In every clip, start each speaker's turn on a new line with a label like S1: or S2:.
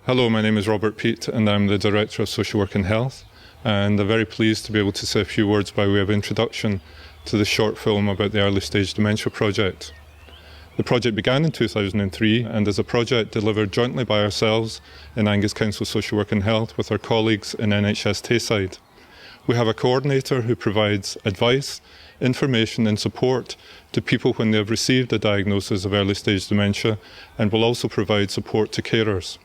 S1: Hello, my name is Robert Peat and I'm the Director of Social Work and Health, and I'm very pleased to be able to say a few words by way of introduction to the short film about the Early Stage Dementia project. The project began in 2003 and is a project delivered jointly by ourselves in Angus Council Social Work and Health with our colleagues in NHS Tayside. We have a coordinator who provides advice, information and support to people when they have received a diagnosis of early stage dementia, and will also provide support to carers.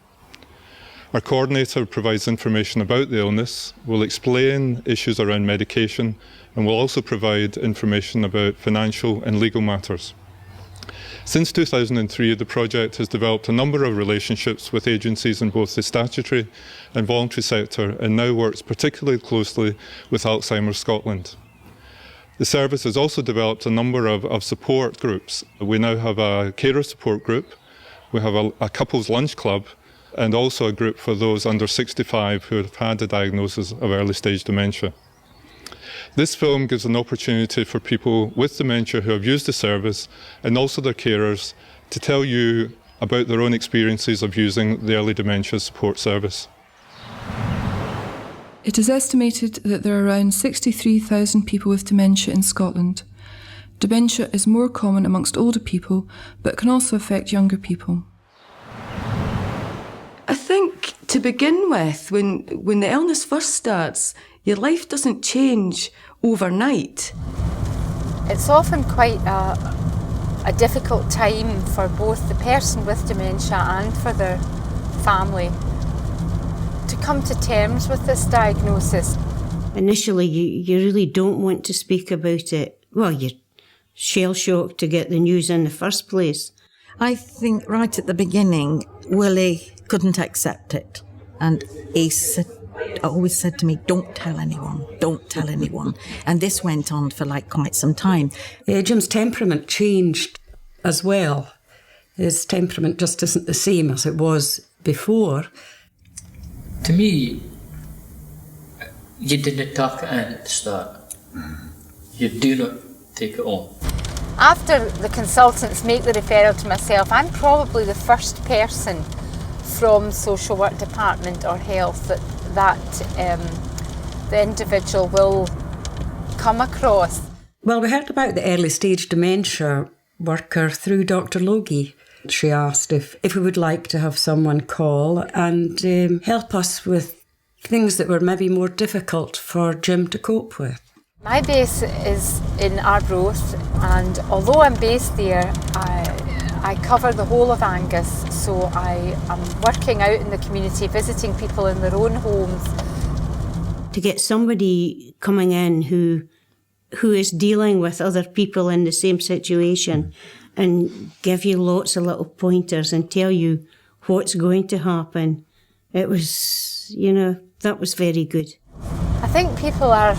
S1: Our coordinator provides information about the illness, will explain issues around medication, and will also provide information about financial and legal matters. Since 2003, the project has developed a number of relationships with agencies in both the statutory and voluntary sector, and now works particularly closely with Alzheimer's Scotland. The service has also developed a number of support groups. We now have a carer support group, we have a couples lunch club, and also a group for those under 65 who have had a diagnosis of early stage dementia. This film gives an opportunity for people with dementia who have used the service, and also their carers, to tell you about their own experiences of using the early dementia support service.
S2: It is estimated that there are around 63,000 people with dementia in Scotland. Dementia is more common amongst older people, but can also affect younger people.
S3: I think, to begin with, when the illness first starts, your life doesn't change overnight.
S4: It's often quite a difficult time for both the person with dementia and for their family to come to terms with this diagnosis.
S5: Initially, you really don't want to speak about it. Well, you're shell-shocked to get the news in the first place.
S6: I think right at the beginning, Willie couldn't accept it. And he always said to me, don't tell anyone, don't tell anyone. And this went on for quite some time.
S7: Jim's temperament changed as well. His temperament just isn't the same as it was before.
S8: To me, you didn't talk at the start. You do not take it on.
S4: After the consultants make the referral to myself, I'm probably the first person from social work department or health that the individual will come across.
S7: Well, we heard about the early stage dementia worker through Dr. Logie. She asked if we would like to have someone call and help us with things that were maybe more difficult for Jim to cope with.
S4: My base is in Arbroath, and although I'm based there, I cover the whole of Angus, so I am working out in the community, visiting people in their own homes.
S5: To get somebody coming in who is dealing with other people in the same situation and give you lots of little pointers and tell you what's going to happen, it was, that was very good.
S4: I think people are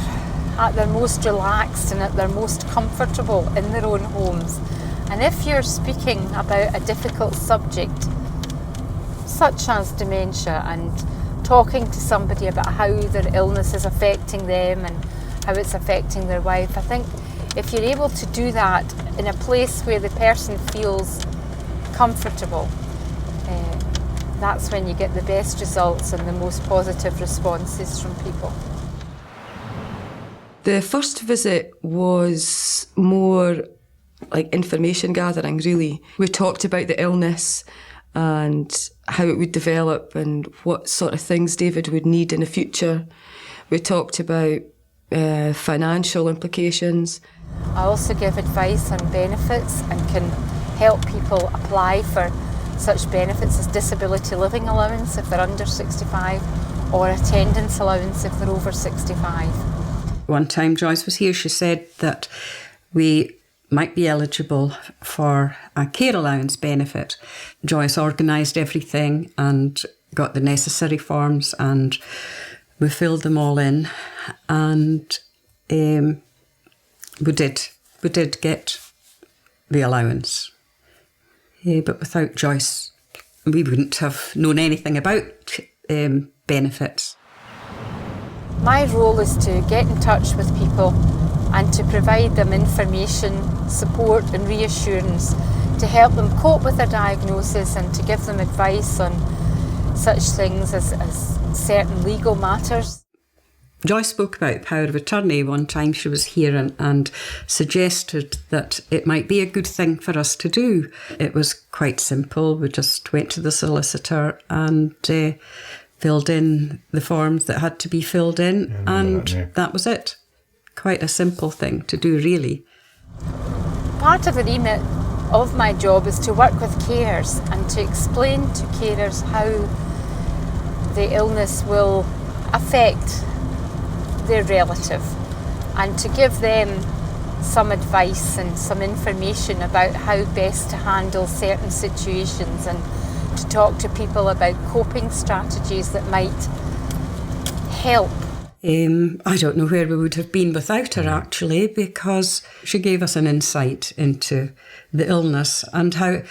S4: at their most relaxed and at their most comfortable in their own homes. And if you're speaking about a difficult subject, such as dementia, and talking to somebody about how their illness is affecting them and how it's affecting their wife, I think if you're able to do that in a place where the person feels comfortable, that's when you get the best results and the most positive responses from people.
S3: The first visit was more like information gathering, really. We talked about the illness and how it would develop and what sort of things David would need in the future. We talked about financial implications.
S4: I also give advice on benefits and can help people apply for such benefits as disability living allowance if they're under 65 or attendance allowance if they're over 65.
S7: One time Joyce was here, she said that we might be eligible for a care allowance benefit. Joyce organised everything and got the necessary forms, and we filled them all in, and we did get the allowance. But without Joyce, we wouldn't have known anything about benefits.
S4: My role is to get in touch with people and to provide them information, support and reassurance to help them cope with their diagnosis and to give them advice on such things as certain legal matters.
S7: Joyce spoke about power of attorney one time she was here and suggested that it might be a good thing for us to do. It was quite simple. We just went to the solicitor and filled in the forms that had to be filled in, and that was it. Quite a simple thing to do, really.
S4: Part of the remit of my job is to work with carers and to explain to carers how the illness will affect their relative, and to give them some advice and some information about how best to handle certain situations, and to talk to people about coping strategies that might help.
S7: I don't know where we would have been without her, actually, because she gave us an insight into the illness and how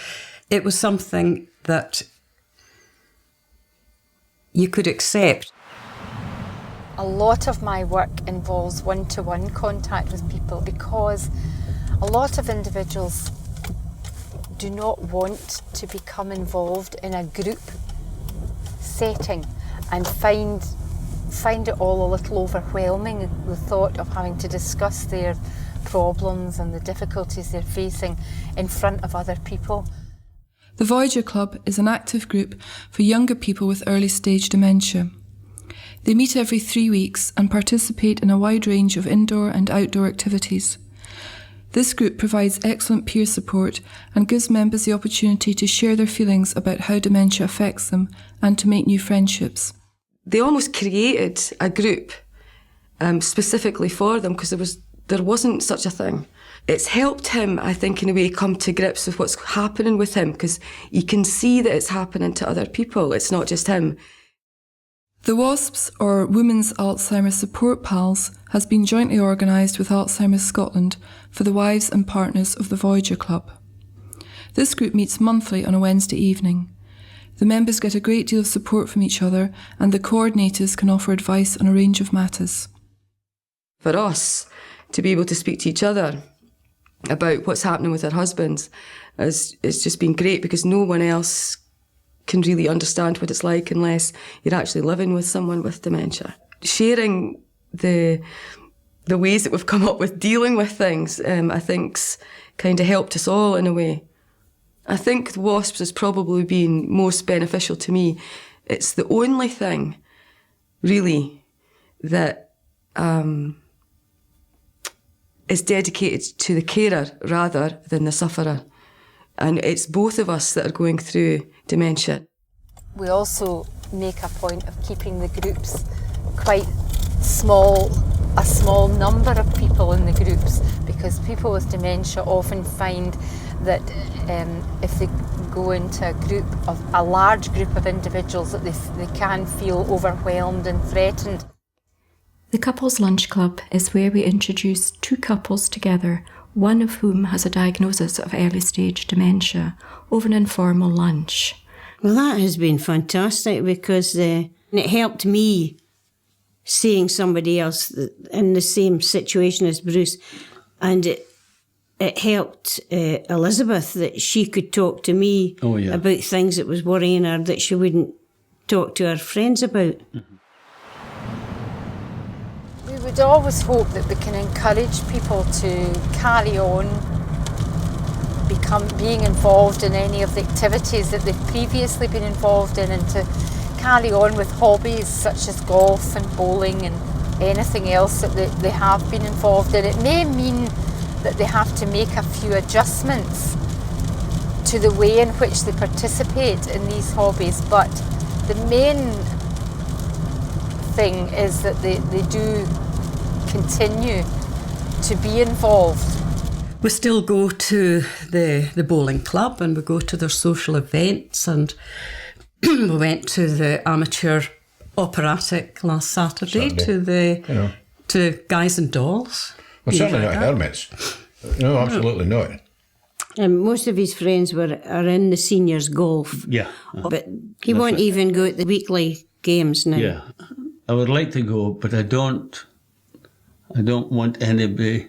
S7: it was something that you could accept.
S4: A lot of my work involves one-to-one contact with people, because a lot of individuals do not want to become involved in a group setting and find it all a little overwhelming, the thought of having to discuss their problems and the difficulties they're facing in front of other people.
S2: The Voyager Club is an active group for younger people with early stage dementia. They meet every 3 weeks and participate in a wide range of indoor and outdoor activities. This group provides excellent peer support and gives members the opportunity to share their feelings about how dementia affects them and to make new friendships.
S3: They almost created a group specifically for them, because there wasn't such a thing. It's helped him, I think, in a way, come to grips with what's happening with him, because you can see that it's happening to other people. It's not just him.
S2: The WASPs, or Women's Alzheimer's Support Pals, has been jointly organised with Alzheimer's Scotland for the wives and partners of the Voyager Club. This group meets monthly on a Wednesday evening. The members get a great deal of support from each other, and the coordinators can offer advice on a range of matters.
S3: For us to be able to speak to each other about what's happening with our husbands it's just been great, because no one else can really understand what it's like unless you're actually living with someone with dementia. Sharing the ways that we've come up with dealing with things, I think's kind of helped us all in a way. I think the WASPs has probably been most beneficial to me. It's the only thing, really, that is dedicated to the carer rather than the sufferer. And it's both of us that are going through dementia.
S4: We also make a point of keeping the groups quite small, a small number of people in the groups, because people with dementia often find that if they go into a large group of individuals, that they can feel overwhelmed and threatened.
S9: The Couples Lunch Club is where we introduce two couples together, one of whom has a diagnosis of early stage dementia, over an informal lunch.
S5: Well, that has been fantastic, because it helped me seeing somebody else in the same situation as Bruce, and it helped Elizabeth that she could talk to me about things that was worrying her that she wouldn't talk to her friends about.
S4: We would always hope that we can encourage people to carry on being involved in any of the activities that they've previously been involved in, and to carry on with hobbies such as golf and bowling and anything else that they have been involved in. It may mean that they have to make a few adjustments to the way in which they participate in these hobbies, but the main thing is that they do continue to be involved.
S7: We still go to the bowling club, and we go to their social events, and we went to the amateur operatic last Saturday. To Guys and Dolls.
S10: Well, certainly not hermits. No, absolutely not.
S5: And most of his friends are in the seniors golf.
S11: Yeah.
S5: But he won't even go at the weekly games now.
S11: Yeah. I would like to go, but I don't want anybody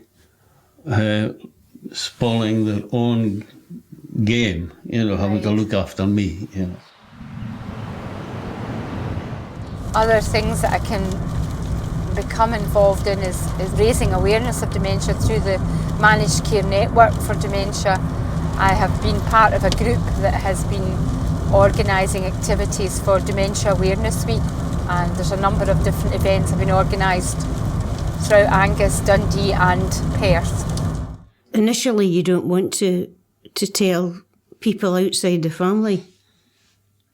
S11: spoiling their own game, having to look after me,
S4: Other things that I can become involved in is raising awareness of dementia through the Managed Care Network for Dementia. I have been part of a group that has been organising activities for Dementia Awareness Week, and there's a number of different events have been organised throughout Angus, Dundee and Perth.
S5: Initially you don't want to tell people outside the family.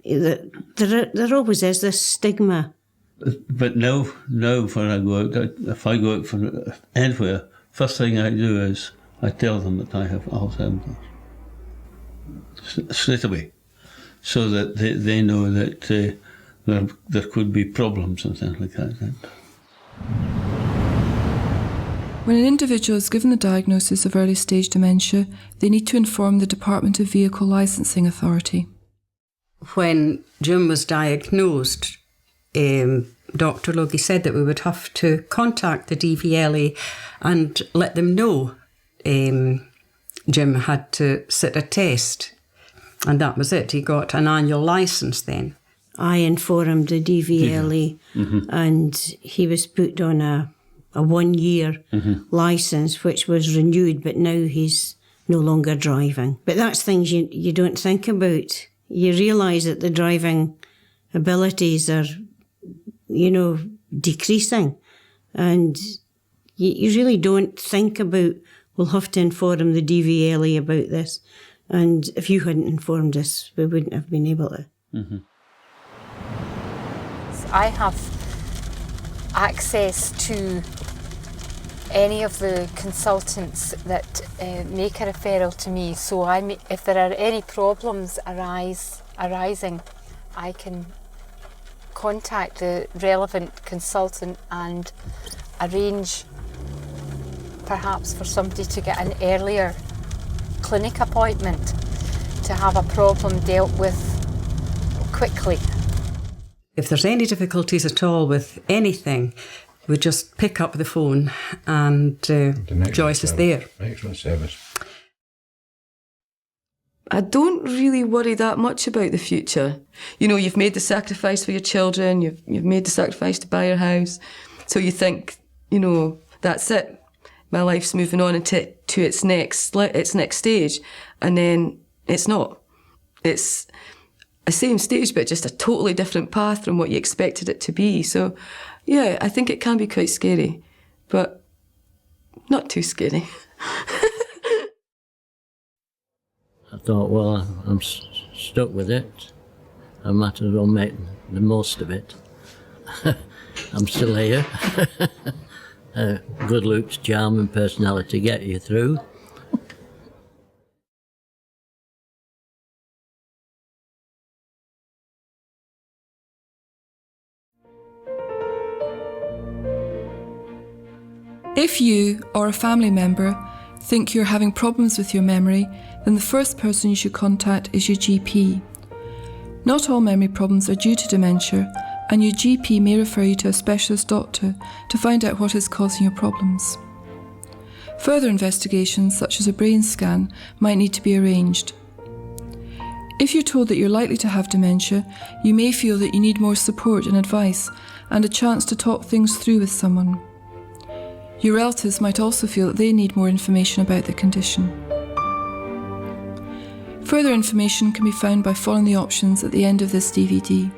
S5: There always is this stigma.
S11: But now when I go out, if I go out for anywhere, first thing I do is I tell them that I have Alzheimer's straight away, so that they know that there could be problems and things like that.
S2: When an individual is given the diagnosis of early stage dementia, they need to inform the Department of Vehicle Licensing Authority.
S7: When Jim was diagnosed, Dr. Logie said that we would have to contact the DVLA and let them know Jim had to sit a test. And that was it. He got an annual licence then.
S5: I informed the DVLA and he was put on a 1-year licence, which was renewed, but now he's no longer driving. But that's things you don't think about. You realise that the driving abilities are, decreasing. And you really don't think about, we'll have to inform the DVLA about this. And if you hadn't informed us, we wouldn't have been able to.
S4: I have access to any of the consultants that make a referral to me, so if there are any problems arising, I can contact the relevant consultant and arrange perhaps for somebody to get an earlier clinic appointment to have a problem dealt with quickly.
S7: If there's any difficulties at all with anything, we just pick up the phone and Joyce is there.
S10: Excellent service.
S3: I don't really worry that much about the future. You've made the sacrifice for your children, you've made the sacrifice to buy your house, so you think, that's it. My life's moving on to its next stage, and then it's not. It's a same stage, but just a totally different path from what you expected it to be. So, yeah, I think it can be quite scary, but not too scary.
S12: I thought, well, I'm stuck with it. I might as well make the most of it. I'm still here. Good looks, charm and personality get you through.
S2: If you or a family member think you're having problems with your memory, then the first person you should contact is your GP. Not all memory problems are due to dementia, and your GP may refer you to a specialist doctor to find out what is causing your problems. Further investigations, such as a brain scan, might need to be arranged. If you're told that you're likely to have dementia, you may feel that you need more support and advice, and a chance to talk things through with someone. Your relatives might also feel that they need more information about the condition. Further information can be found by following the options at the end of this DVD.